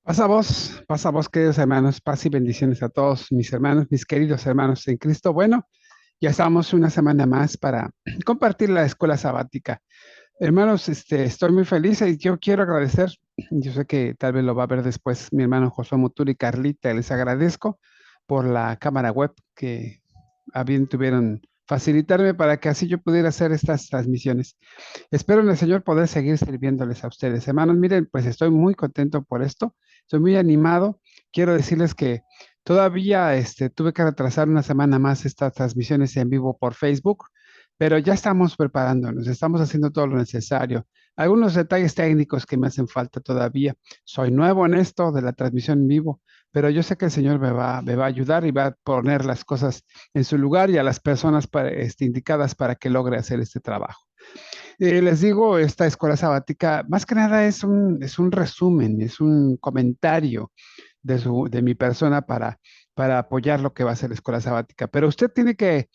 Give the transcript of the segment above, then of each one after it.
Pasa voz, queridos hermanos, paz y bendiciones a todos mis hermanos, mis queridos hermanos en Cristo. Bueno, ya estamos una semana más para compartir la escuela sabática. Hermanos, estoy muy feliz y yo quiero agradecer, yo sé que tal vez lo va a ver después mi hermano Josué Muturi y Carlita, les agradezco por la cámara web que a bien tuvieron facilitarme para que así yo pudiera hacer estas transmisiones. Espero en el Señor poder seguir sirviéndoles a ustedes. Hermanos, miren, pues estoy muy contento por esto, estoy muy animado. Quiero decirles que todavía tuve que retrasar una semana más estas transmisiones en vivo por Facebook, pero ya estamos preparándonos, estamos haciendo todo lo necesario. Algunos detalles técnicos que me hacen falta todavía. Soy nuevo en esto de la transmisión en vivo, pero yo sé que el Señor me va a ayudar y va a poner las cosas en su lugar y a las personas indicadas para que logre hacer este trabajo. Les digo, esta escuela sabática, más que nada es un resumen, es un comentario de mi persona para apoyar lo que va a ser la escuela sabática. Pero usted tiene que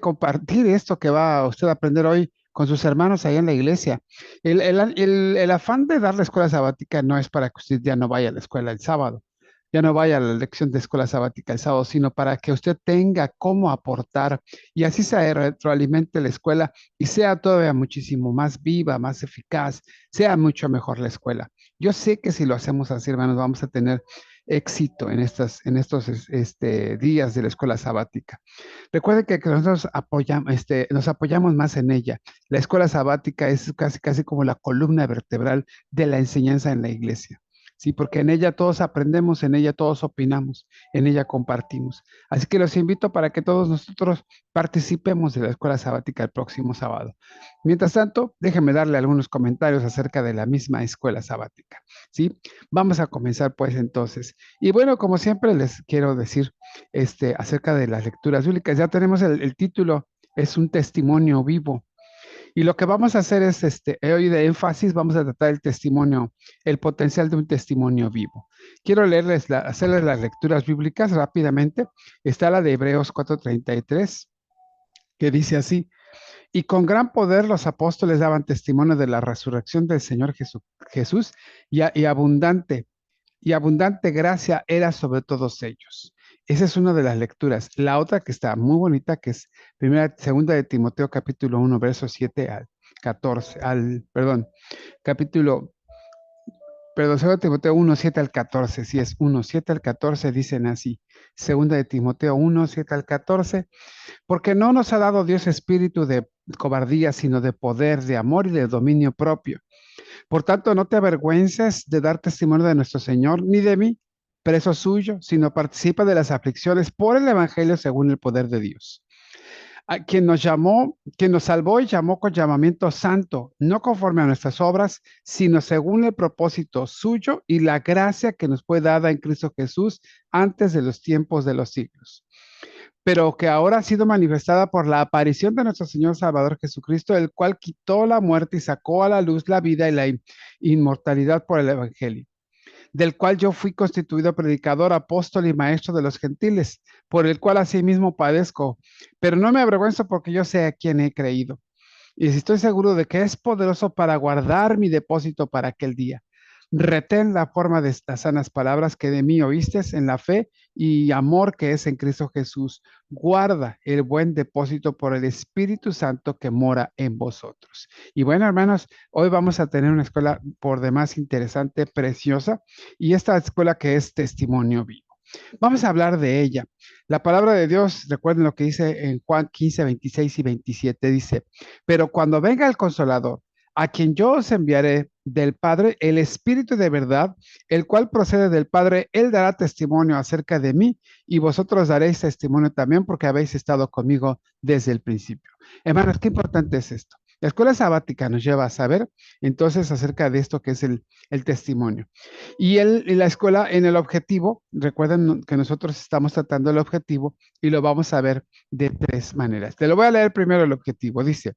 compartir esto que va a usted a aprender hoy con sus hermanos ahí en la iglesia. El afán de dar la escuela sabática no es para que usted ya no vaya a la escuela el sábado, ya no vaya a la lección de escuela sabática el sábado, sino para que usted tenga cómo aportar y así se retroalimente la escuela y sea todavía muchísimo más viva, más eficaz, sea mucho mejor la escuela. Yo sé que si lo hacemos así, hermanos, vamos a tener éxito en estos días de la escuela sabática. Recuerden que nosotros nos apoyamos más en ella. La escuela sabática es casi, casi como la columna vertebral de la enseñanza en la iglesia. Sí, porque en ella todos aprendemos, en ella todos opinamos, en ella compartimos. Así que los invito para que todos nosotros participemos de la escuela sabática el próximo sábado. Mientras tanto, déjenme darle algunos comentarios acerca de la misma escuela sabática. ¿Sí? Vamos a comenzar pues entonces. Y bueno, como siempre les quiero decir acerca de las lecturas bíblicas, ya tenemos el título, es un testimonio vivo. Y lo que vamos a hacer es, hoy de énfasis, vamos a tratar el testimonio, el potencial de un testimonio vivo. Quiero hacerles las lecturas bíblicas rápidamente. Está la de Hebreos 4:33, que dice así: y con gran poder los apóstoles daban testimonio de la resurrección del Señor Jesús y abundante gracia era sobre todos ellos. Esa es una de las lecturas. La otra que está muy bonita, que es segunda de Timoteo capítulo 1, versos 7 al 14, capítulo, perdón, segunda de Timoteo 1, 7 al 14, sí es 1, 7 al 14, dicen así. Segunda de Timoteo 1, 7 al 14, porque no nos ha dado Dios espíritu de cobardía, sino de poder, de amor y de dominio propio. Por tanto, no te avergüences de dar testimonio de nuestro Señor, ni de mí, preso suyo, sino participa de las aflicciones por el Evangelio según el poder de Dios. A quien nos llamó, quien nos salvó y llamó con llamamiento santo, no conforme a nuestras obras, sino según el propósito suyo y la gracia que nos fue dada en Cristo Jesús antes de los tiempos de los siglos, pero que ahora ha sido manifestada por la aparición de nuestro Señor Salvador Jesucristo, el cual quitó la muerte y sacó a la luz la vida y la inmortalidad por el Evangelio, del cual yo fui constituido predicador, apóstol y maestro de los gentiles, por el cual asimismo padezco, pero no me avergüenzo porque yo sé a quién he creído. Y si estoy seguro de que es poderoso para guardar mi depósito para aquel día. Retén la forma de estas sanas palabras que de mí oíste en la fe y amor que es en Cristo Jesús. Guarda el buen depósito por el Espíritu Santo que mora en vosotros. Y bueno, hermanos, hoy vamos a tener una escuela por demás interesante, preciosa, y esta escuela que es testimonio vivo. Vamos a hablar de ella. La palabra de Dios, recuerden lo que dice en Juan 15, 26 y 27, dice: pero cuando venga el Consolador, a quien yo os enviaré del Padre, el Espíritu de verdad, el cual procede del Padre, él dará testimonio acerca de mí y vosotros daréis testimonio también porque habéis estado conmigo desde el principio. Hermanos, qué importante es esto. La escuela sabática nos lleva a saber entonces acerca de esto que es el testimonio. Y la escuela en el objetivo, recuerden que nosotros estamos tratando el objetivo y lo vamos a ver de tres maneras. Te lo voy a leer primero el objetivo. Dice: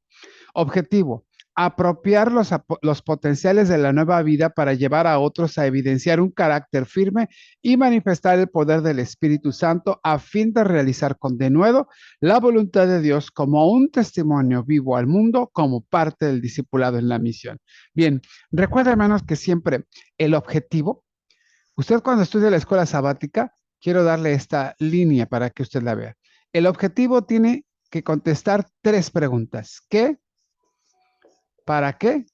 objetivo: apropiar los potenciales de la nueva vida para llevar a otros a evidenciar un carácter firme y manifestar el poder del Espíritu Santo a fin de realizar con denuedo la voluntad de Dios como un testimonio vivo al mundo como parte del discipulado en la misión. Bien, recuerda, hermanos, que siempre el objetivo, Usted cuando estudia la escuela sabática, quiero darle esta línea para que usted la vea. El objetivo tiene que contestar tres preguntas. ¿Qué? ¿Para qué?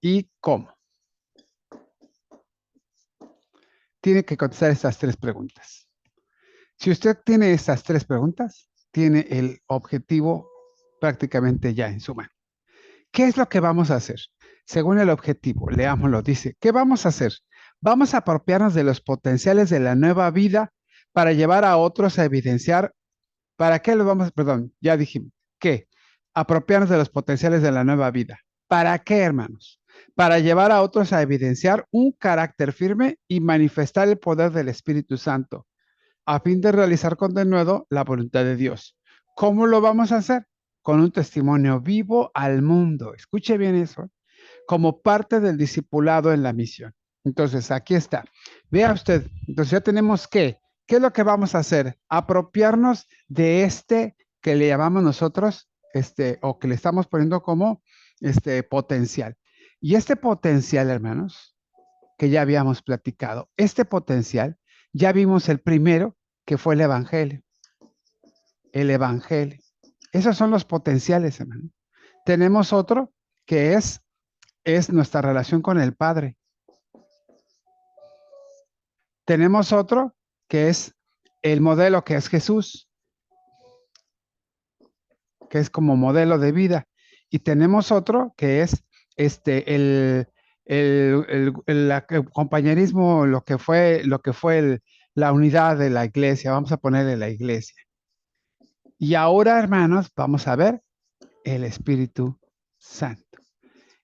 ¿Y cómo? Tiene que contestar estas tres preguntas. Si usted tiene estas tres preguntas, tiene el objetivo prácticamente ya en su mano. ¿Qué es lo que vamos a hacer? Según el objetivo, leámoslo, dice, ¿qué vamos a hacer? Vamos a apropiarnos de los potenciales de la nueva vida para llevar a otros a evidenciar. ¿Para qué lo vamos? Perdón, ya dijimos. ¿Qué? Apropiarnos de los potenciales de la nueva vida. ¿Para qué, hermanos? Para llevar a otros a evidenciar un carácter firme y manifestar el poder del Espíritu Santo, a fin de realizar con denuedo la voluntad de Dios. ¿Cómo lo vamos a hacer? Con un testimonio vivo al mundo. Escuche bien eso, como parte del discipulado en la misión. Entonces, aquí está. Vea usted, entonces ya tenemos ¿qué es lo que vamos a hacer? Apropiarnos de este que le llamamos nosotros, o que le estamos poniendo como potencial. Y este potencial, hermanos, que ya habíamos platicado, este potencial, ya vimos el primero, que fue el Evangelio. El Evangelio. Esos son los potenciales, hermano. Tenemos otro que es nuestra relación con el Padre. Tenemos otro que es el modelo que es Jesús, que es como modelo de vida. Y tenemos otro que es el compañerismo, lo que fue la unidad de la iglesia. Vamos a ponerle la iglesia. Y ahora, hermanos, vamos a ver el Espíritu Santo.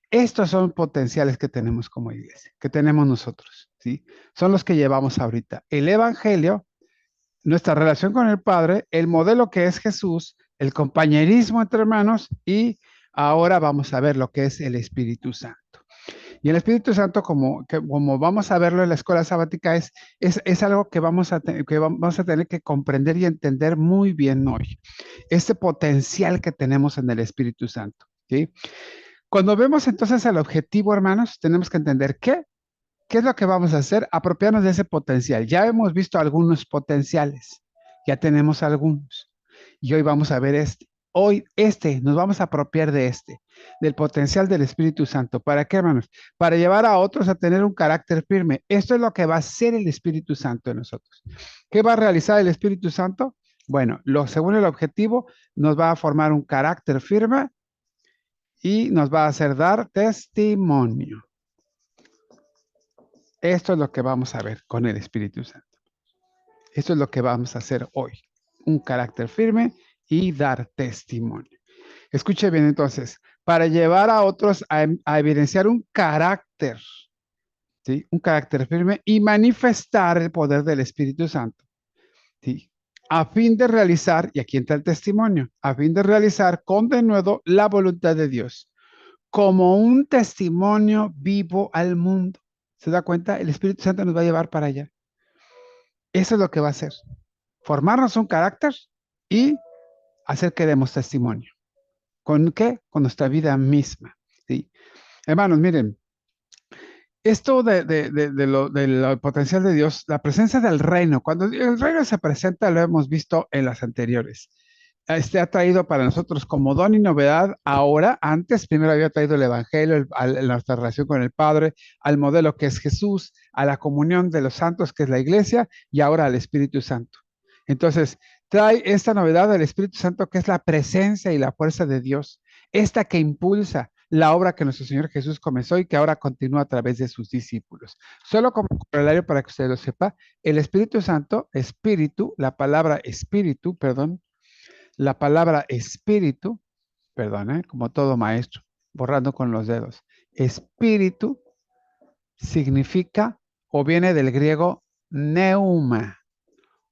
Estos son potenciales que tenemos como iglesia, que tenemos nosotros, ¿sí? Son los que llevamos ahorita. El Evangelio, nuestra relación con el Padre, el modelo que es Jesús, el compañerismo entre hermanos y ahora vamos a ver lo que es el Espíritu Santo. Y el Espíritu Santo, como vamos a verlo en la escuela sabática, es algo que vamos a tener que comprender y entender muy bien hoy. Este potencial que tenemos en el Espíritu Santo, ¿sí? Cuando vemos entonces el objetivo, hermanos, tenemos que entender qué es lo que vamos a hacer, apropiarnos de ese potencial. Ya hemos visto algunos potenciales, ya tenemos algunos, y hoy vamos a ver este. Hoy nos vamos a apropiar de del potencial del Espíritu Santo. ¿Para qué, hermanos? Para llevar a otros a tener un carácter firme. Esto es lo que va a hacer el Espíritu Santo en nosotros. ¿Qué va a realizar el Espíritu Santo? Bueno, según el objetivo, nos va a formar un carácter firme y nos va a hacer dar testimonio. Esto es lo que vamos a ver con el Espíritu Santo. Esto es lo que vamos a hacer hoy. Un carácter firme y dar testimonio. Escuche bien entonces, para llevar a otros a evidenciar un carácter, ¿sí? Un carácter firme y manifestar el poder del Espíritu Santo, ¿sí? A fin de realizar, y aquí entra el testimonio, a fin de realizar con denuedo la voluntad de Dios, como un testimonio vivo al mundo. ¿Se da cuenta? El Espíritu Santo nos va a llevar para allá. Eso es lo que va a hacer. Formarnos un carácter y hacer que demos testimonio. ¿Con qué? Con nuestra vida misma. ¿Sí? Hermanos, miren, esto del potencial de Dios, la presencia del reino, cuando el reino se presenta, lo hemos visto en las anteriores. Ha traído para nosotros como don y novedad ahora, antes primero había traído el Evangelio, nuestra relación con el Padre, al modelo que es Jesús, a la comunión de los santos que es la iglesia y ahora al Espíritu Santo. Entonces, trae esta novedad del Espíritu Santo que es la presencia y la fuerza de Dios, esta que impulsa la obra que nuestro Señor Jesús comenzó y que ahora continúa a través de sus discípulos. Solo como corolario para que usted lo sepa, el Espíritu Santo, la palabra espíritu, perdón, la palabra espíritu, perdón, como todo maestro, borrando con los dedos, espíritu significa o viene del griego neuma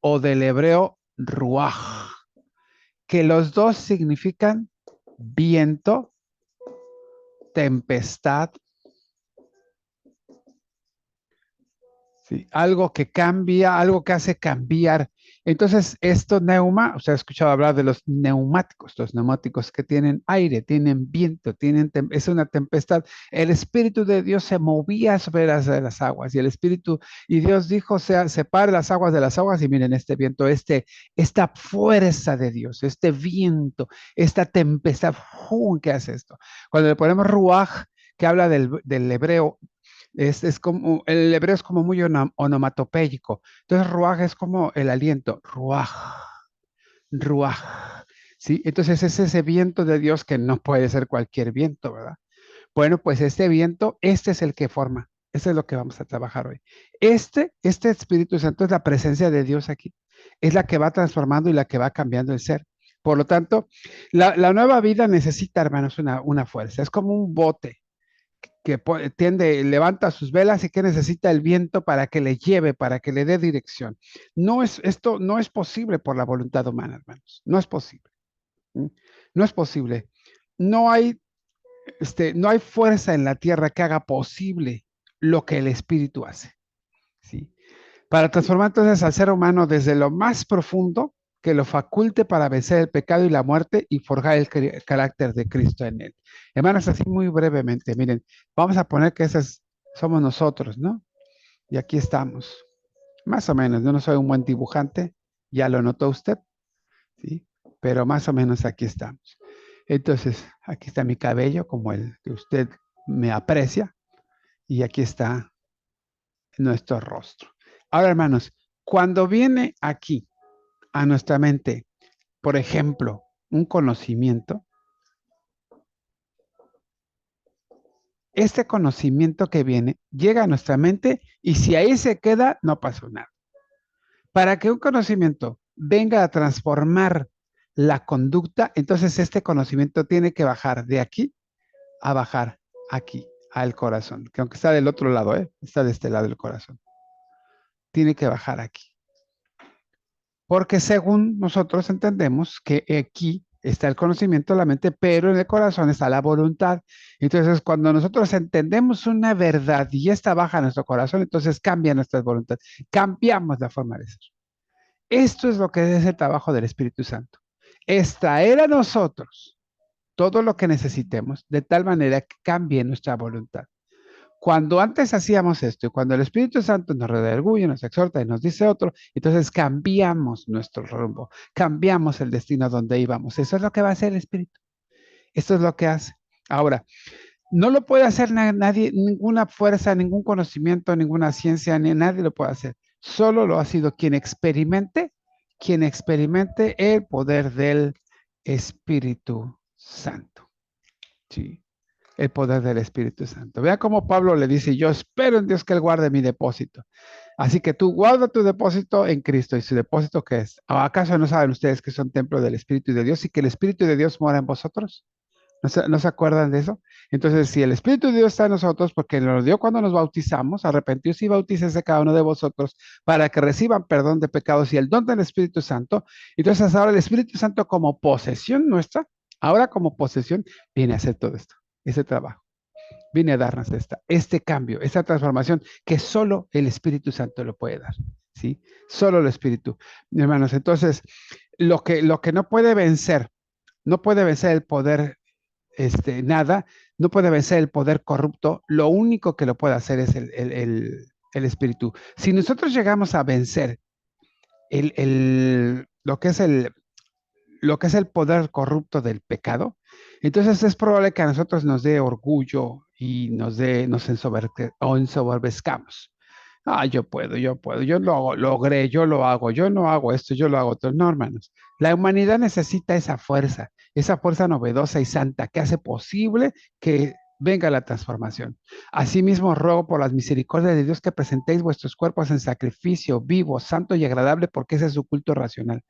o del hebreo ruaj, que los dos significan viento, tempestad, ¿sí? Algo que cambia, algo que hace cambiar. Entonces, esto neuma, usted ha escuchado hablar de los neumáticos que tienen aire, tienen viento, es una tempestad. El Espíritu de Dios se movía sobre las aguas y el Espíritu, y Dios dijo, sea, separe las aguas de las aguas y miren este viento, esta fuerza de Dios, este viento, esta tempestad, ¡fum! ¿Qué hace esto? Cuando le ponemos ruaj, que habla del hebreo, es como, el hebreo es como muy onomatopéyico. Entonces, ruaj es como el aliento, ruaj, ruaj. ¿Sí? Entonces, es ese viento de Dios que no puede ser cualquier viento, ¿verdad? Bueno, pues este viento, este es el que forma. Este es lo que vamos a trabajar hoy. Este Espíritu Santo es la presencia de Dios aquí. Es la que va transformando y la que va cambiando el ser. Por lo tanto, la nueva vida necesita, hermanos, una fuerza. Es como un bote que levanta sus velas y que necesita el viento para que le lleve, para que le dé dirección. Esto no es posible por la voluntad humana, hermanos. No es posible. ¿Sí? No es posible. No hay, no hay fuerza en la tierra que haga posible lo que el Espíritu hace. ¿Sí? Para transformar entonces al ser humano desde lo más profundo, que lo faculte para vencer el pecado y la muerte y forjar el carácter de Cristo en él. Hermanos, así muy brevemente, miren, vamos a poner que somos nosotros, ¿no? Y aquí estamos, más o menos. Yo no soy un buen dibujante, ya lo notó usted, ¿sí? Pero más o menos aquí estamos. Entonces, aquí está mi cabello, como el que usted me aprecia, y aquí está nuestro rostro. Ahora, hermanos, cuando viene aquí a nuestra mente, por ejemplo, un conocimiento, este conocimiento que viene llega a nuestra mente y si ahí se queda, no pasó nada. Para que un conocimiento venga a transformar la conducta, entonces este conocimiento tiene que bajar de aquí a bajar aquí, al corazón, que aunque está del otro lado, está de este lado del corazón, tiene que bajar aquí. Porque según nosotros entendemos que aquí está el conocimiento de la mente, pero en el corazón está la voluntad. Entonces, cuando nosotros entendemos una verdad y esta baja a nuestro corazón, entonces cambia nuestra voluntad, cambiamos la forma de ser. Esto es lo que es el trabajo del Espíritu Santo. Extraer a nosotros todo lo que necesitemos de tal manera que cambie nuestra voluntad. Cuando antes hacíamos esto y cuando el Espíritu Santo nos redarguye, nos exhorta y nos dice otro, entonces cambiamos nuestro rumbo, cambiamos el destino donde íbamos. Eso es lo que va a hacer el Espíritu. Esto es lo que hace. Ahora, no lo puede hacer nadie, ninguna fuerza, ningún conocimiento, ninguna ciencia, ni nadie lo puede hacer. Solo lo ha sido quien experimente el poder del Espíritu Santo. Sí, el poder del Espíritu Santo. Vea cómo Pablo le dice, yo espero en Dios que Él guarde mi depósito. Así que tú guarda tu depósito en Cristo. ¿Y su depósito qué es? ¿O acaso no saben ustedes que son templo del Espíritu de Dios y que el Espíritu de Dios mora en vosotros? No se acuerdan de eso? Entonces, si el Espíritu de Dios está en nosotros, porque nos lo dio cuando nos bautizamos, arrepentíos y bautícese cada uno de vosotros para que reciban perdón de pecados y el don del Espíritu Santo. Entonces, ahora el Espíritu Santo como posesión nuestra, ahora como posesión, viene a hacer todo esto, ese trabajo. Viene a darnos este cambio, esta transformación que solo el Espíritu Santo lo puede dar. ¿Sí? Solo el Espíritu. Hermanos, entonces, lo que no puede vencer el poder nada, no puede vencer el poder corrupto, lo único que lo puede hacer es el espíritu. Si nosotros llegamos a vencer lo que es lo que es el poder corrupto del pecado, entonces es probable que a nosotros nos dé orgullo y nos ensoberbezcamos. Ah, yo puedo, yo lo logré, yo lo hago, yo no hago esto, yo lo hago otro. No, hermanos. La humanidad necesita esa fuerza novedosa y santa que hace posible que venga la transformación. Asimismo, ruego por las misericordias de Dios que presentéis vuestros cuerpos en sacrificio vivo, santo y agradable, porque ese es su culto racional.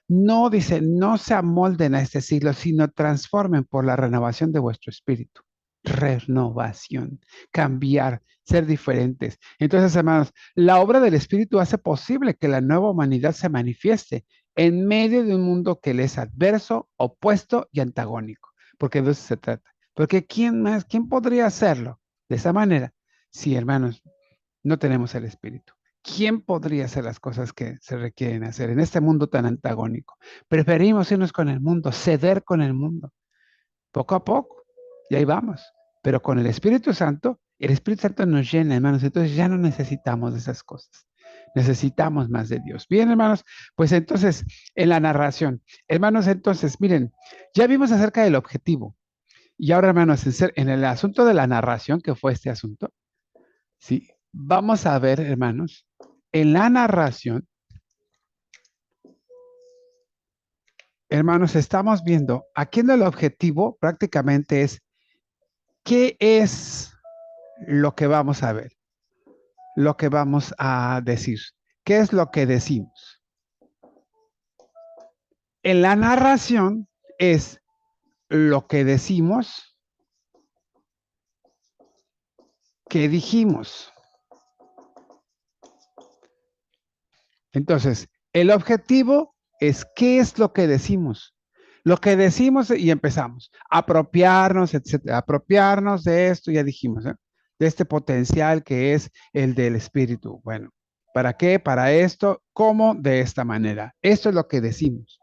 No, dice, no se amolden a este siglo, sino transformen por la renovación de vuestro espíritu. Renovación, cambiar, ser diferentes. Entonces, hermanos, la obra del Espíritu hace posible que la nueva humanidad se manifieste en medio de un mundo que le es adverso, opuesto y antagónico. Porque de eso se trata. Porque ¿quién más, quién podría hacerlo de esa manera? Si, hermanos, no tenemos el Espíritu. ¿quién podría hacer las cosas que se requieren hacer en este mundo tan antagónico? Preferimos irnos con el mundo, ceder con el mundo, poco a poco, y ahí vamos. Pero con el Espíritu Santo nos llena, hermanos, entonces ya no necesitamos de esas cosas. Necesitamos más de Dios. Bien, hermanos, pues entonces, en la narración, hermanos, entonces, miren, ya vimos acerca del objetivo. Y ahora, hermanos, en el asunto de la narración, que fue este asunto, sí, vamos a ver, hermanos, en la narración, hermanos, estamos viendo, aquí en el objetivo prácticamente es, ¿qué es lo que vamos a ver? Lo que vamos a decir. ¿Qué es lo que decimos? En la narración es lo que decimos, que dijimos. Entonces, el objetivo es qué es lo que decimos. Lo que decimos y empezamos. Apropiarnos, etcétera. Apropiarnos de esto, ya dijimos, ¿eh? De este potencial que es el del espíritu. Bueno, ¿para qué? Para esto, ¿cómo? De esta manera. Esto es lo que decimos.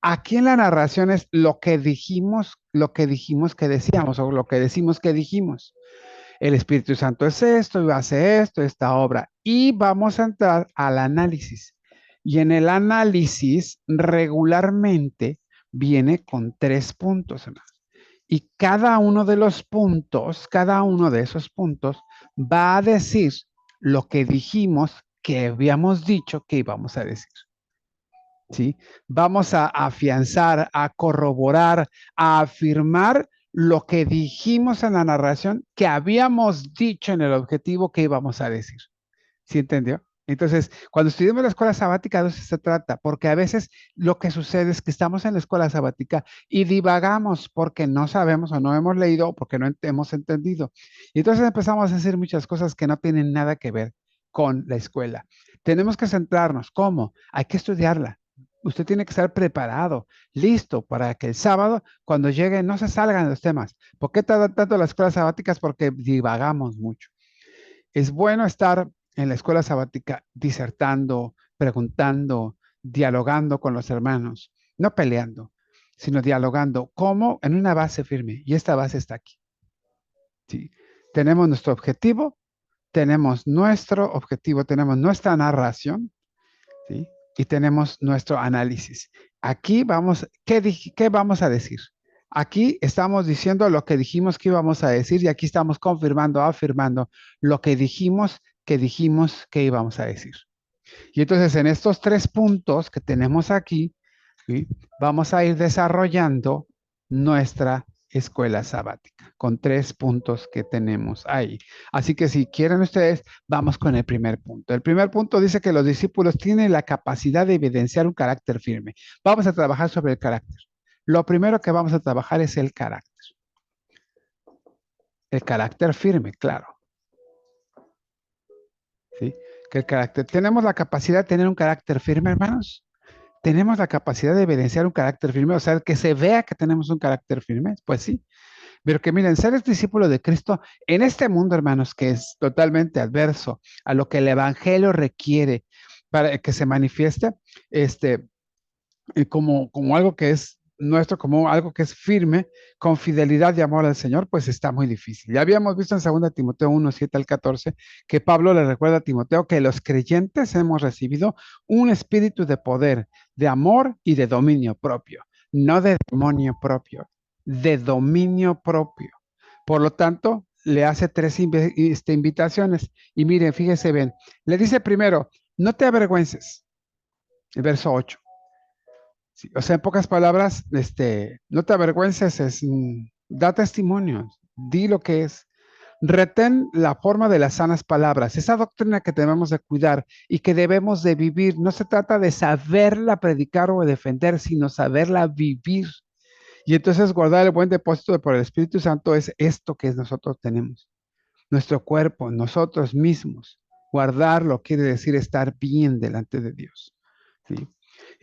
Aquí en la narración es lo que dijimos que decíamos, o lo que decimos que dijimos. El Espíritu Santo es esto, y hace esto, esta obra. Y vamos a entrar al análisis. Y en el análisis regularmente viene con 3 puntos, hermanos. Y cada uno de los puntos, cada uno de esos puntos va a decir lo que dijimos que habíamos dicho que íbamos a decir. ¿Sí? Vamos a afianzar, a corroborar, a afirmar lo que dijimos en la narración que habíamos dicho en el objetivo que íbamos a decir. ¿Sí entendió? Entonces, cuando estudiamos la escuela sabática, de eso se trata, porque a veces lo que sucede es que estamos en la escuela sabática y divagamos porque no sabemos o no hemos leído o porque no hemos entendido. Y entonces empezamos a decir muchas cosas que no tienen nada que ver con la escuela. Tenemos que centrarnos. ¿Cómo? Hay que estudiarla. Usted tiene que estar preparado, listo para que el sábado, cuando llegue, no se salgan de los temas. ¿Por qué tardan tanto las escuelas sabáticas? Porque divagamos mucho. Es bueno estar en la escuela sabática disertando, preguntando, dialogando con los hermanos, no peleando, sino dialogando, como en una base firme. Y esta base está aquí. ¿Sí? Tenemos nuestro objetivo, tenemos nuestra narración, ¿sí? Y tenemos nuestro análisis. Aquí vamos, ¿qué vamos a decir? Aquí estamos diciendo lo que dijimos que íbamos a decir y aquí estamos confirmando, afirmando lo que dijimos que íbamos a decir. Y entonces en estos 3 puntos que tenemos aquí, ¿sí? Vamos a ir desarrollando nuestra escuela sabática con 3 puntos que tenemos ahí. Así que si quieren ustedes, vamos con el primer punto. El primer punto dice que los discípulos tienen la capacidad de evidenciar un carácter firme. Vamos a trabajar sobre el carácter. Lo primero que vamos a trabajar es el carácter. El carácter firme, claro. ¿Sí? Que el carácter. ¿Tenemos la capacidad de tener un carácter firme, hermanos? ¿Tenemos la capacidad de evidenciar un carácter firme? O sea, que se vea que tenemos un carácter firme. Pues sí. Pero que miren, ser discípulo de Cristo en este mundo, hermanos, que es totalmente adverso a lo que el Evangelio requiere para que se manifieste, este, como algo que es nuestro, como algo que es firme, con fidelidad y amor al Señor, pues está muy difícil. Ya habíamos visto en 2 Timoteo 1, 7 al 14, que Pablo le recuerda a Timoteo que los creyentes hemos recibido un espíritu de poder, de amor y de dominio propio, no de demonio propio, de dominio propio. Por lo tanto, le hace 3 invitaciones. Y miren, fíjense bien, le dice primero, no te avergüences, el verso 8. Sí, o sea, en pocas palabras, no te avergüences, da testimonio, di lo que es. Retén la forma de las sanas palabras, esa doctrina que debemos de cuidar y que debemos de vivir. No se trata de saberla predicar o defender, sino saberla vivir. Y entonces guardar el buen depósito por el Espíritu Santo es esto que nosotros tenemos, nuestro cuerpo, nosotros mismos. Guardarlo quiere decir estar bien delante de Dios. ¿Sí?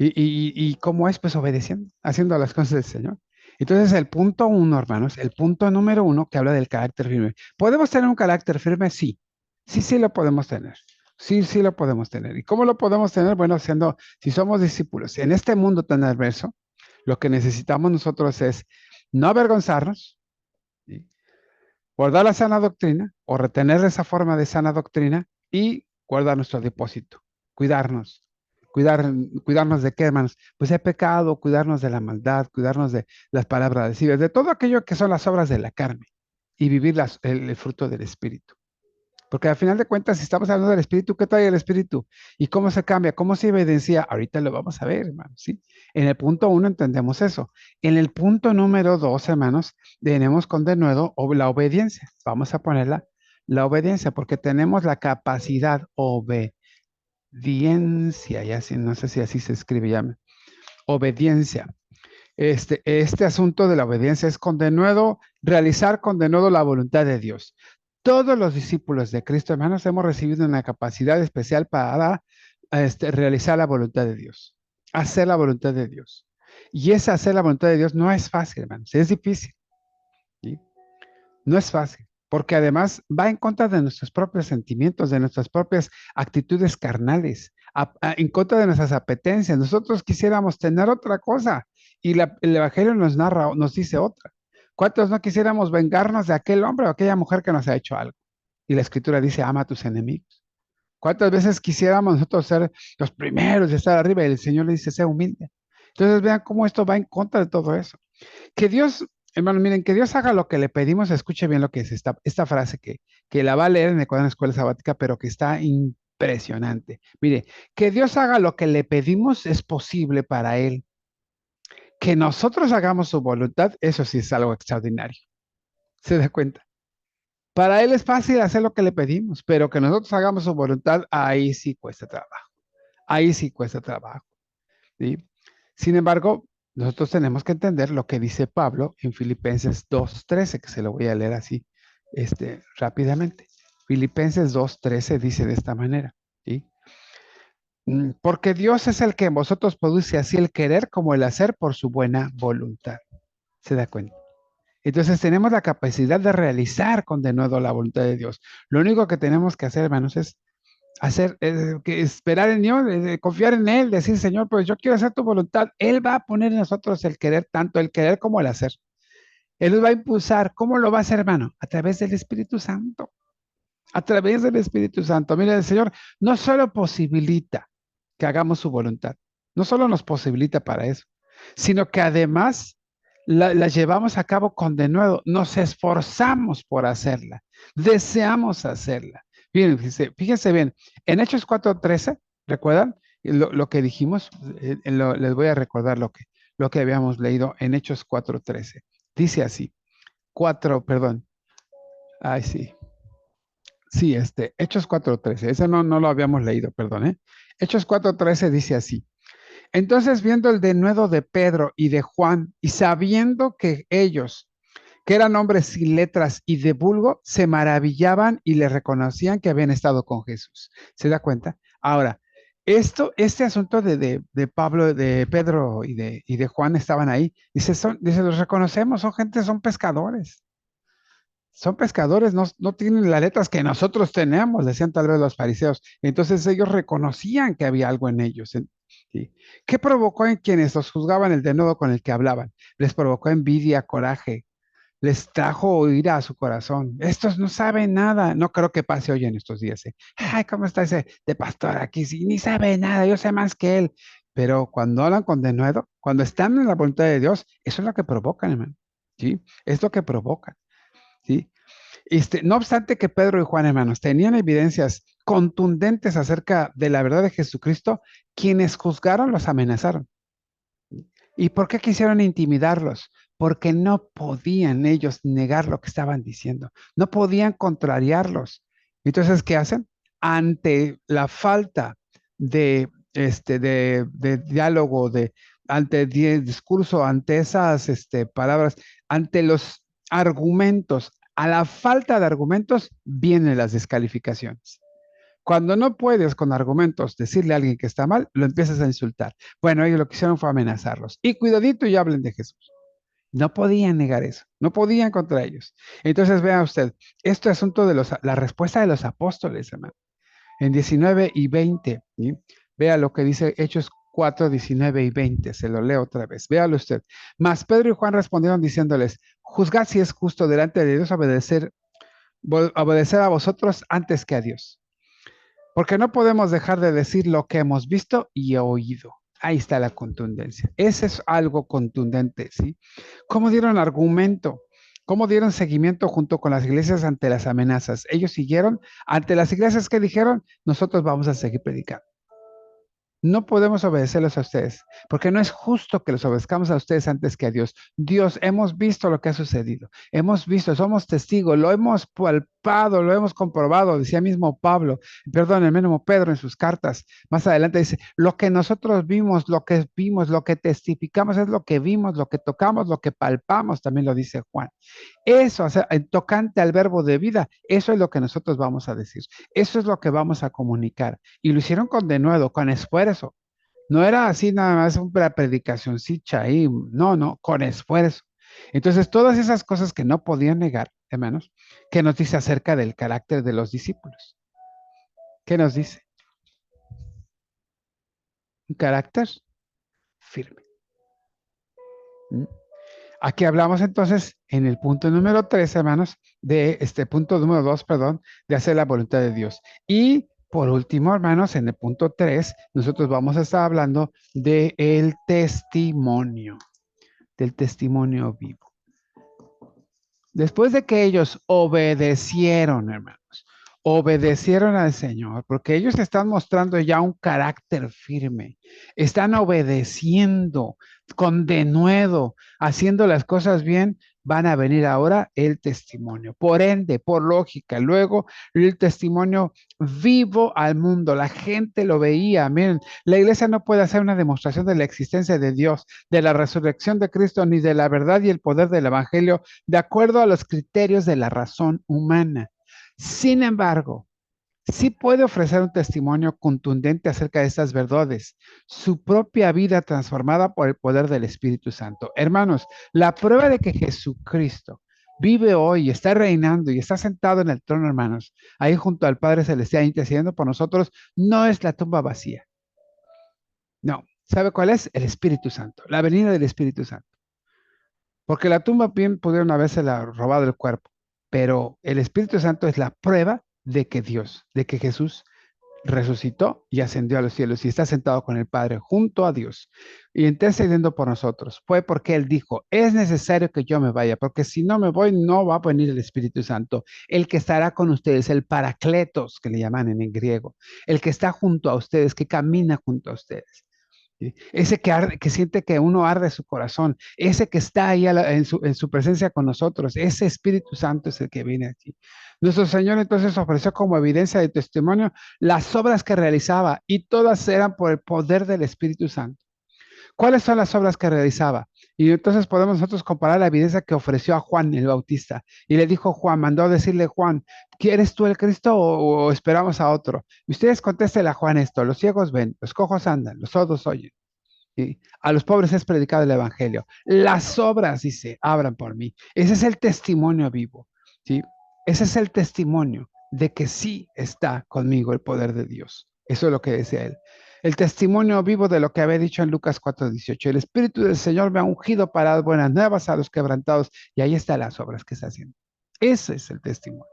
Y cómo es, pues obedeciendo, haciendo las cosas del Señor. Entonces, el punto 1, hermanos, el punto número 1 que habla del carácter firme. ¿Podemos tener un carácter firme? Sí, sí, sí lo podemos tener. Sí, sí lo podemos tener. ¿Y cómo lo podemos tener? Bueno, si somos discípulos en este mundo tan adverso, lo que necesitamos nosotros es no avergonzarnos, ¿sí? Guardar la sana doctrina o retener esa forma de sana doctrina y guardar nuestro depósito, cuidarnos. Cuidarnos de qué, hermanos? Pues de pecado, cuidarnos de la maldad, cuidarnos de las palabras lascivas, de todo aquello que son las obras de la carne y vivir el fruto del Espíritu. Porque al final de cuentas, si estamos hablando del espíritu, ¿qué trae el espíritu? ¿Y cómo se cambia? ¿Cómo se evidencia? Ahorita lo vamos a ver, hermanos, ¿sí? En el punto uno entendemos eso. En el punto número dos, hermanos, tenemos con de nuevo la obediencia. Vamos a ponerla la obediencia, porque tenemos la capacidad, obediencia, ya sí, no sé si así se escribe, ya, obediencia. Este asunto de la obediencia es con denuedo, realizar con denuedo la voluntad de Dios. Todos los discípulos de Cristo, hermanos, hemos recibido una capacidad especial para realizar la voluntad de Dios, hacer la voluntad de Dios. Y ese hacer la voluntad de Dios no es fácil, hermanos, es difícil, ¿sí? No es fácil, porque además va en contra de nuestros propios sentimientos, de nuestras propias actitudes carnales, en contra de nuestras apetencias. Nosotros quisiéramos tener otra cosa y el Evangelio nos narra, nos dice otra. ¿Cuántos no quisiéramos vengarnos de aquel hombre o aquella mujer que nos ha hecho algo? Y la Escritura dice, ama a tus enemigos. ¿Cuántas veces quisiéramos nosotros ser los primeros de estar arriba y el Señor le dice, sea humilde? Entonces vean cómo esto va en contra de todo eso. Que Dios, hermano, miren, que Dios haga lo que le pedimos, escuche bien lo que es esta frase que la va a leer en el cuaderno de escuela sabática, pero que está impresionante. Mire, que Dios haga lo que le pedimos es posible para Él. Que nosotros hagamos su voluntad, eso sí es algo extraordinario. ¿Se da cuenta? Para Él es fácil hacer lo que le pedimos, pero que nosotros hagamos su voluntad, ahí sí cuesta trabajo. Ahí sí cuesta trabajo. ¿Sí? Sin embargo, nosotros tenemos que entender lo que dice Pablo en Filipenses 2:13, que se lo voy a leer así, rápidamente. Filipenses 2:13 dice de esta manera, ¿sí? Porque Dios es el que en vosotros produce así el querer como el hacer por su buena voluntad. ¿Se da cuenta? Entonces tenemos la capacidad de realizar con denuedo la voluntad de Dios. Lo único que tenemos que hacer, hermanos, es que esperar en Dios, confiar en Él, decir, Señor, pues yo quiero hacer tu voluntad. Él va a poner en nosotros el querer, tanto el querer como el hacer. Él nos va a impulsar. ¿Cómo lo va a hacer, hermano? A través del Espíritu Santo. A través del Espíritu Santo. Mire, el Señor no solo posibilita que hagamos su voluntad, no solo nos posibilita para eso, sino que además la llevamos a cabo con denuedo, nos esforzamos por hacerla, deseamos hacerla. Bien, fíjense bien, en Hechos 4:13, ¿recuerdan? Lo que dijimos, les voy a recordar lo que habíamos leído en Hechos 4:13. Dice así, 4, perdón, ay sí, sí, Hechos 4:13, ese no lo habíamos leído, perdón, ¿eh? Hechos 4:13 dice así. Entonces, viendo el denuedo de Pedro y de Juan, y sabiendo que ellos, que eran hombres sin letras y de vulgo, se maravillaban y le reconocían que habían estado con Jesús. ¿Se da cuenta? Ahora, este asunto de Pablo, de Pedro y de Juan estaban ahí. Dice, los reconocemos, son gente, son pescadores. Son pescadores, no tienen las letras que nosotros tenemos, decían tal vez los fariseos. Entonces ellos reconocían que había algo en ellos. ¿Sí? ¿Qué provocó en quienes los juzgaban el denuedo con el que hablaban? Les provocó envidia, coraje, les trajo ira a su corazón. Estos no saben nada. No creo que pase hoy en estos días. Ay, ¿cómo está ese de pastor aquí? Sí, ni sabe nada, yo sé más que él. Pero cuando hablan con denuedo, cuando están en la voluntad de Dios, eso es lo que provocan, hermano. ¿Sí? Es lo que provocan. ¿Sí? No obstante que Pedro y Juan, hermanos, tenían evidencias contundentes acerca de la verdad de Jesucristo, quienes juzgaron los amenazaron. ¿Y por qué quisieron intimidarlos? Porque no podían ellos negar lo que estaban diciendo, no podían contrariarlos. Entonces, ¿qué hacen? Ante la falta de diálogo, ante el discurso, ante esas palabras, ante los argumentos, a la falta de argumentos, vienen las descalificaciones. Cuando no puedes con argumentos decirle a alguien que está mal, lo empiezas a insultar. Bueno, ellos lo que hicieron fue amenazarlos. Y cuidadito y hablen de Jesús. No podían negar eso, no podían contra ellos. Entonces, vea usted, este asunto de la respuesta de los apóstoles, hermano. en 19 y 20. ¿Sí? Vea lo que dice Hechos 4, 19 y 20. Se lo leo otra vez. Véalo usted. Mas Pedro y Juan respondieron diciéndoles, juzgad si es justo delante de Dios obedecer a vosotros antes que a Dios. Porque no podemos dejar de decir lo que hemos visto y oído. Ahí está la contundencia. Ese es algo contundente, ¿sí? ¿Cómo dieron argumento? ¿Cómo dieron seguimiento junto con las iglesias ante las amenazas? Ellos siguieron ante las iglesias que dijeron, nosotros vamos a seguir predicando. No podemos obedecerlos a ustedes, porque no es justo que los obedezcamos a ustedes antes que a Dios. Dios, hemos visto lo que ha sucedido, hemos visto, somos testigos, lo hemos palpado, lo hemos comprobado, decía mismo Pablo, perdón, el mismo Pedro en sus cartas. Más adelante dice, lo que nosotros vimos, lo que testificamos es lo que vimos, lo que tocamos, lo que palpamos, también lo dice Juan. Eso, o sea, en tocante al verbo de vida, eso es lo que nosotros vamos a decir, eso es lo que vamos a comunicar. Y lo hicieron con denuedo, con esfuerzo. No era así nada más una predicacioncita ahí, no, no, con esfuerzo. Entonces, todas esas cosas que no podían negar, hermanos, ¿qué nos dice acerca del carácter de los discípulos? ¿Qué nos dice? Un carácter firme. ¿Mm? Aquí hablamos entonces en el punto número 3, hermanos, de este punto número 2, perdón, de hacer la voluntad de Dios. Y por último, hermanos, en el punto 3, nosotros vamos a estar hablando del testimonio vivo. Después de que ellos obedecieron, hermanos, obedecieron al Señor, porque ellos están mostrando ya un carácter firme, están obedeciendo con denuedo, haciendo las cosas bien, van a venir ahora el testimonio. Por ende, por lógica, luego el testimonio vivo al mundo, la gente lo veía. Miren, la iglesia no puede hacer una demostración de la existencia de Dios, de la resurrección de Cristo, ni de la verdad y el poder del Evangelio de acuerdo a los criterios de la razón humana. Sin embargo, sí puede ofrecer un testimonio contundente acerca de estas verdades, su propia vida transformada por el poder del Espíritu Santo. Hermanos, la prueba de que Jesucristo vive hoy, está reinando y está sentado en el trono, hermanos, ahí junto al Padre Celestial intercediendo por nosotros, no es la tumba vacía. No. ¿Sabe cuál es? El Espíritu Santo, la venida del Espíritu Santo. Porque la tumba bien pudieron habérsela robado el cuerpo, pero el Espíritu Santo es la prueba de que Dios, de que Jesús resucitó y ascendió a los cielos y está sentado con el Padre junto a Dios y intercediendo por nosotros. Fue porque Él dijo, es necesario que yo me vaya, porque si no me voy, no va a venir el Espíritu Santo, el que estará con ustedes, el Paracletos, que le llaman en griego, el que está junto a ustedes, que camina junto a ustedes. ¿Sí? Ese que siente que uno arde su corazón, ese que está ahí en su presencia con nosotros, ese Espíritu Santo es el que viene aquí. Nuestro Señor entonces ofreció como evidencia de testimonio las obras que realizaba y todas eran por el poder del Espíritu Santo. ¿Cuáles son las obras que realizaba? Y entonces podemos nosotros comparar la evidencia que ofreció a Juan el Bautista. Y le dijo Juan, mandó a decirle Juan, ¿quieres tú el Cristo o esperamos a otro? Y ustedes contéstenle a Juan esto, los ciegos ven, los cojos andan, los sordos oyen. ¿Sí? A los pobres es predicado el Evangelio. Las obras, dice, abran por mí. Ese es el testimonio vivo. ¿Sí? Ese es el testimonio de que sí está conmigo el poder de Dios. Eso es lo que decía él. El testimonio vivo de lo que había dicho en Lucas 4:18. El Espíritu del Señor me ha ungido para dar buenas nuevas a los quebrantados. Y ahí están las obras que está haciendo. Ese es el testimonio.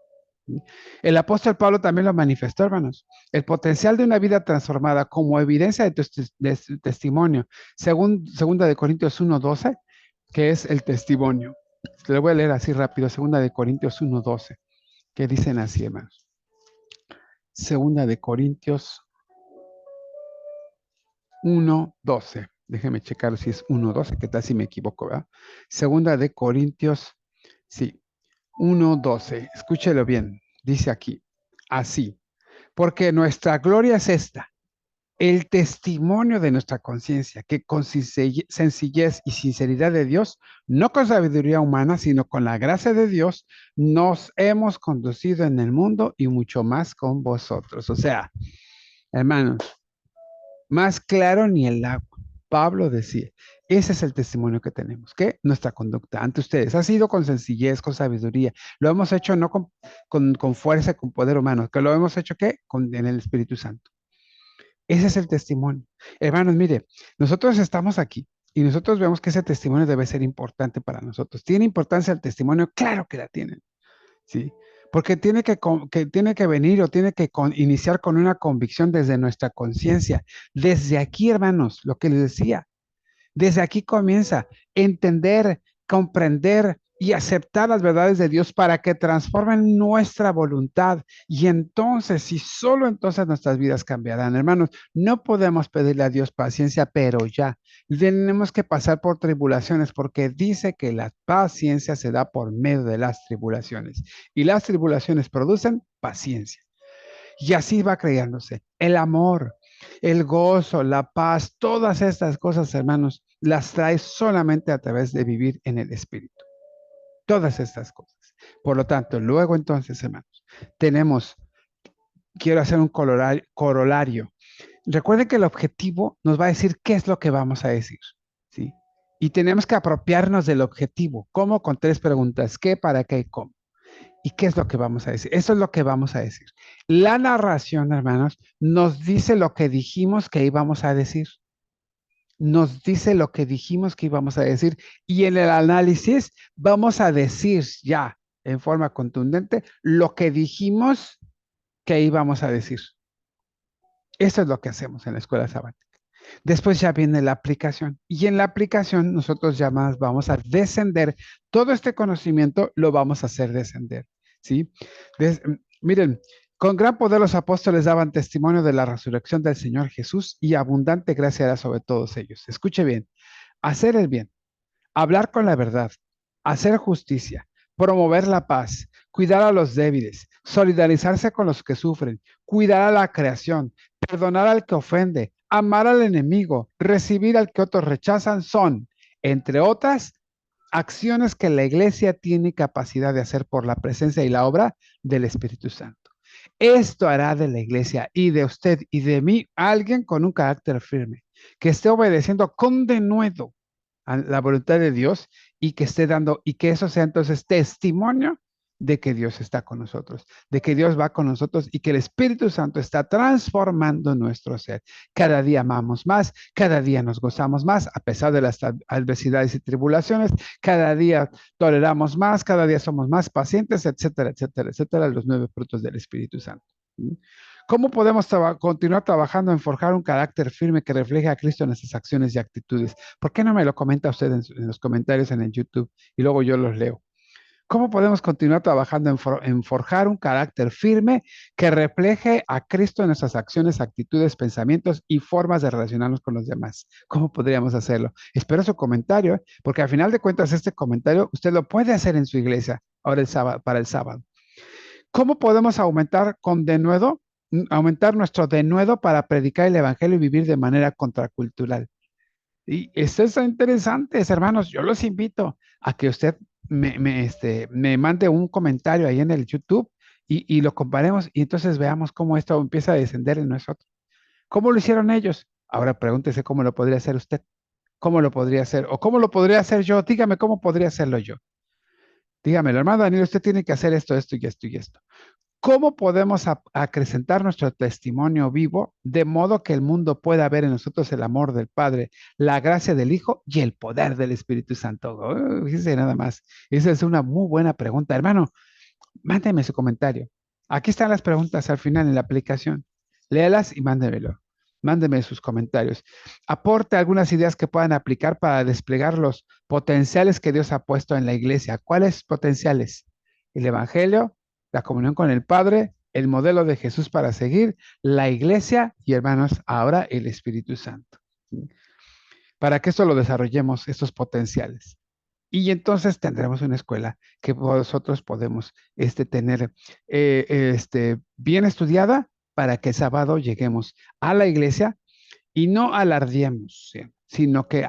El apóstol Pablo también lo manifestó, hermanos. El potencial de una vida transformada como evidencia de su testimonio, segunda de Corintios 1:12, que es el testimonio. Le voy a leer así rápido, segunda de Corintios 1:12, que dicen así, hermanos. Segunda de Corintios 1:12. Déjeme checar si es 1:12, que tal si me equivoco, ¿verdad? Segunda de Corintios, sí, 1:12. Escúchelo bien. Dice aquí, así. Porque nuestra gloria es esta, el testimonio de nuestra conciencia, que con sencillez y sinceridad de Dios, no con sabiduría humana, sino con la gracia de Dios, nos hemos conducido en el mundo y mucho más con vosotros. O sea, hermanos, más claro ni el agua. Pablo decía, ese es el testimonio que tenemos, que nuestra conducta ante ustedes ha sido con sencillez, con sabiduría. Lo hemos hecho no con fuerza, con poder humano, que lo hemos hecho ¿qué? En el Espíritu Santo. Ese es el testimonio. Hermanos, mire, nosotros estamos aquí y nosotros vemos que ese testimonio debe ser importante para nosotros. ¿Tiene importancia el testimonio? Claro que la tiene. ¿Sí? Porque tiene que venir o tiene que iniciar con una convicción desde nuestra conciencia. Desde aquí, hermanos, lo que les decía, desde aquí comienza entender, comprender y aceptar las verdades de Dios para que transformen nuestra voluntad. Y entonces, y solo entonces nuestras vidas cambiarán. Hermanos, no podemos pedirle a Dios paciencia, pero ya. Tenemos que pasar por tribulaciones porque dice que la paciencia se da por medio de las tribulaciones. Y las tribulaciones producen paciencia. Y así va creándose el amor, el gozo, la paz, todas estas cosas, hermanos, las trae solamente a través de vivir en el Espíritu. Todas estas cosas. Por lo tanto, luego entonces, hermanos, tenemos, quiero hacer un corolario. Recuerden que el objetivo nos va a decir qué es lo que vamos a decir, ¿sí? Y tenemos que apropiarnos del objetivo. ¿Cómo? Con tres preguntas. ¿Qué, para qué y cómo? ¿Y qué es lo que vamos a decir? Eso es lo que vamos a decir. La narración, hermanos, nos dice lo que dijimos que íbamos a decir. Nos dice lo que dijimos que íbamos a decir. Y en el análisis vamos a decir ya en forma contundente lo que dijimos que íbamos a decir. Eso es lo que hacemos en la escuela sabática. Después ya viene la aplicación. Y en la aplicación nosotros ya más vamos a descender. Todo este conocimiento lo vamos a hacer descender. ¿Sí? Miren, con gran poder los apóstoles daban testimonio de la resurrección del Señor Jesús y abundante gracia era sobre todos ellos. Escuche bien, hacer el bien, hablar con la verdad, hacer justicia, promover la paz, cuidar a los débiles, solidarizarse con los que sufren, cuidar a la creación, perdonar al que ofende, amar al enemigo, recibir al que otros rechazan, son, entre otras, acciones que la iglesia tiene capacidad de hacer por la presencia y la obra del Espíritu Santo. Esto hará de la iglesia y de usted y de mí alguien con un carácter firme, que esté obedeciendo con denuedo a la voluntad de Dios y que esté dando, y que eso sea entonces testimonio de que Dios está con nosotros, de que Dios va con nosotros y que el Espíritu Santo está transformando nuestro ser. Cada día amamos más, cada día nos gozamos más, a pesar de las adversidades y tribulaciones, cada día toleramos más, cada día somos más pacientes, etcétera, etcétera, etcétera, los 9 frutos del Espíritu Santo. ¿Cómo podemos continuar trabajando en forjar un carácter firme que refleje a Cristo en nuestras acciones y actitudes? ¿Por qué no me lo comenta usted en los comentarios en el YouTube y luego yo los leo? ¿Cómo podemos continuar trabajando en forjar un carácter firme que refleje a Cristo en nuestras acciones, actitudes, pensamientos y formas de relacionarnos con los demás? ¿Cómo podríamos hacerlo? Espero su comentario, porque al final de cuentas este comentario usted lo puede hacer en su iglesia ahora el sábado, para el sábado. ¿Cómo podemos aumentar nuestro denuedo para predicar el evangelio y vivir de manera contracultural? Y esto es interesante, hermanos. Yo los invito a que usted me mande un comentario ahí en el YouTube y lo comparemos y entonces veamos cómo esto empieza a descender en nosotros. ¿Cómo lo hicieron ellos? Ahora pregúntese cómo lo podría hacer usted. ¿Cómo lo podría hacer? ¿O cómo lo podría hacer yo? Dígame cómo podría hacerlo yo. Dígame, hermano Daniel, usted tiene que hacer esto, esto y esto y esto. ¿Cómo podemos acrecentar nuestro testimonio vivo de modo que el mundo pueda ver en nosotros el amor del Padre, la gracia del Hijo y el poder del Espíritu Santo? Fíjese nada más. Esa es una muy buena pregunta. Hermano, mándeme su comentario. Aquí están las preguntas al final en la aplicación. Léalas y mándemelo. Mándeme sus comentarios. Aporte algunas ideas que puedan aplicar para desplegar los potenciales que Dios ha puesto en la iglesia. ¿Cuáles potenciales? El Evangelio, la comunión con el Padre, el modelo de Jesús para seguir, la iglesia y hermanos, ahora el Espíritu Santo. Para que esto lo desarrollemos, estos potenciales. Y entonces tendremos una escuela que nosotros podemos tener bien estudiada para que el sábado lleguemos a la iglesia y no alardiemos, ¿sí? Sino que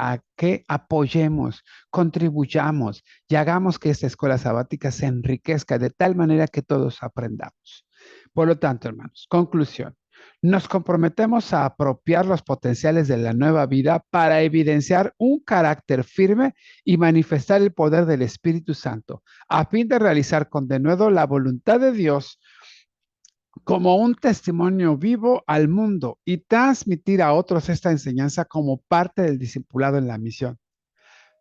apoyemos, contribuyamos y hagamos que esta escuela sabática se enriquezca de tal manera que todos aprendamos. Por lo tanto, hermanos, conclusión. Nos comprometemos a apropiar los potenciales de la nueva vida para evidenciar un carácter firme y manifestar el poder del Espíritu Santo, a fin de realizar con denuedo la voluntad de Dios como un testimonio vivo al mundo y transmitir a otros esta enseñanza como parte del discipulado en la misión.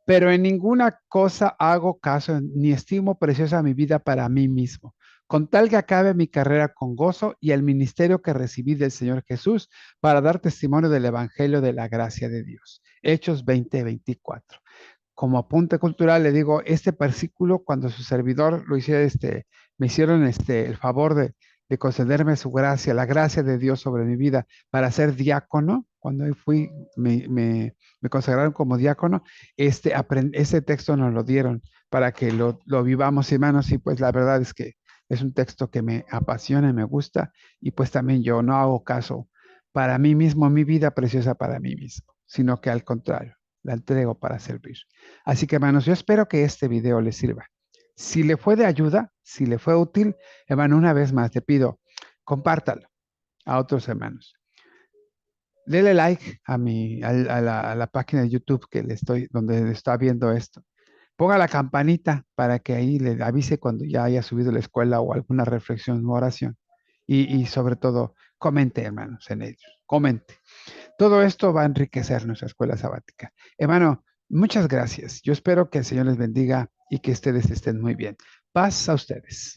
Pero en ninguna cosa hago caso ni estimo preciosa mi vida para mí mismo, con tal que acabe mi carrera con gozo y el ministerio que recibí del Señor Jesús para dar testimonio del Evangelio de la gracia de Dios. Hechos 20:24. Como apunte cultural, le digo, este versículo, cuando su servidor lo hiciera, me hicieron el favor de concederme su gracia, la gracia de Dios sobre mi vida para ser diácono, cuando fui, me consagraron como diácono, ese texto nos lo dieron para que lo vivamos, hermanos, y pues la verdad es que es un texto que me apasiona y me gusta, y pues también yo no hago caso para mí mismo, mi vida preciosa para mí mismo, sino que al contrario, la entrego para servir. Así que, hermanos, yo espero que este video les sirva. Si le fue de ayuda, si le fue útil, hermano, una vez más te pido, compártalo a otros hermanos. Dele like a la página de YouTube donde está viendo esto. Ponga la campanita para que ahí le avise cuando ya haya subido la escuela o alguna reflexión o oración. Y sobre todo, comente, hermanos, en ellos. Comente. Todo esto va a enriquecer nuestra escuela sabática. Hermano, muchas gracias. Yo espero que el Señor les bendiga y que ustedes estén muy bien. Paz a ustedes.